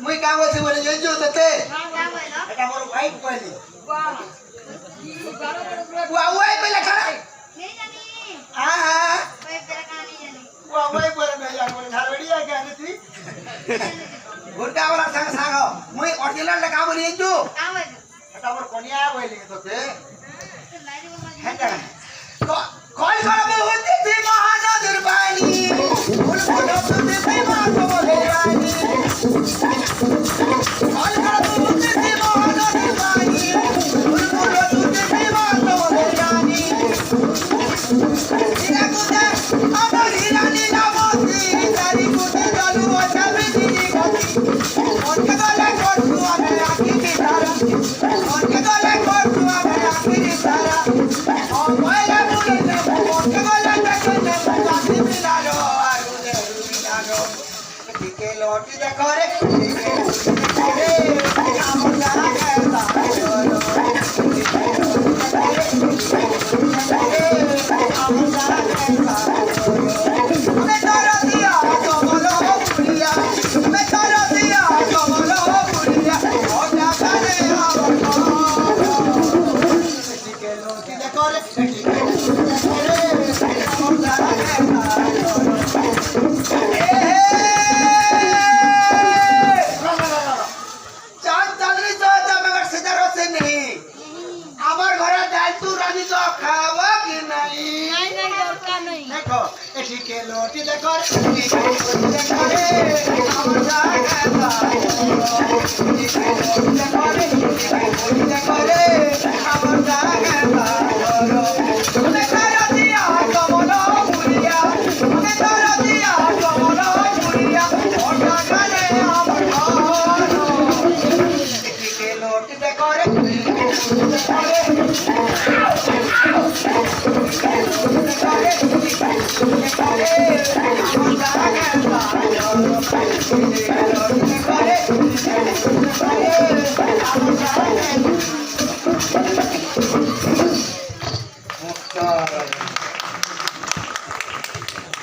मुई काम होते बोले ये जो तते এটা বড় ভাইট কইলি বাহ ওয়া ওই বলে খাড়া नहीं जानी हां हां ওই বেলা का नहीं जानी ওয়া ওই বলে नहीं जानी बोले ধারড়িয়া গানে তুই গোটা वाला संग संग मुई ओरिजिनल लगा बोली ये जो काम है এটা বড় কোনিয়া বইলি তোতে হ্যাঁ কল করব হতে তুই মহানদীর পানি ফুল ফুল তুই তুই মাতো বলে রানী কল করব হতে তুই মহানদীর পানি ফুল ফুল তুই তুই মাতো বলে রানী ইনা কুতে আমার হিরানি নামতি তারি কুতে জালু ওঠাবে দিদি গতি ওঠে গলে করতু আমি আখি কি ধারা ওঠে গলে করতু আমি আখি কি ধারা ও ময়লা মুলে ওঠে গলে দেখে জাতি মিলালো আগুনে মিলালো দিকে লটি দেখো রে রে আমার জানা গেলা চলো আমার জানা গেলা मैं तोरा दिया कमलो पुरिया मैं तोरा दिया कमलो पुरिया ओ ना करे हमर के लोटी देखो रे हमर जाना गेला चांद चांदनी तो मगर सितारों से नहीं আমার ঘরে ডাল তু রানী তো খাওয়া কি নাই নাই নাই দরকার নাই দেখো এদিকে লটি দেখো এদিকে লটি দেখো রে আমার জায়গা এদিকে লটি দেখো রে এদিকে লটি দেখো রে আমার জায়গা তুমি তারা দিয়া কমলো পুরিয়া তুমি তারা দিয়া কমলো পুরিয়া ওটা গালে আমার ঘর এদিকে লটি দেখো রে I'm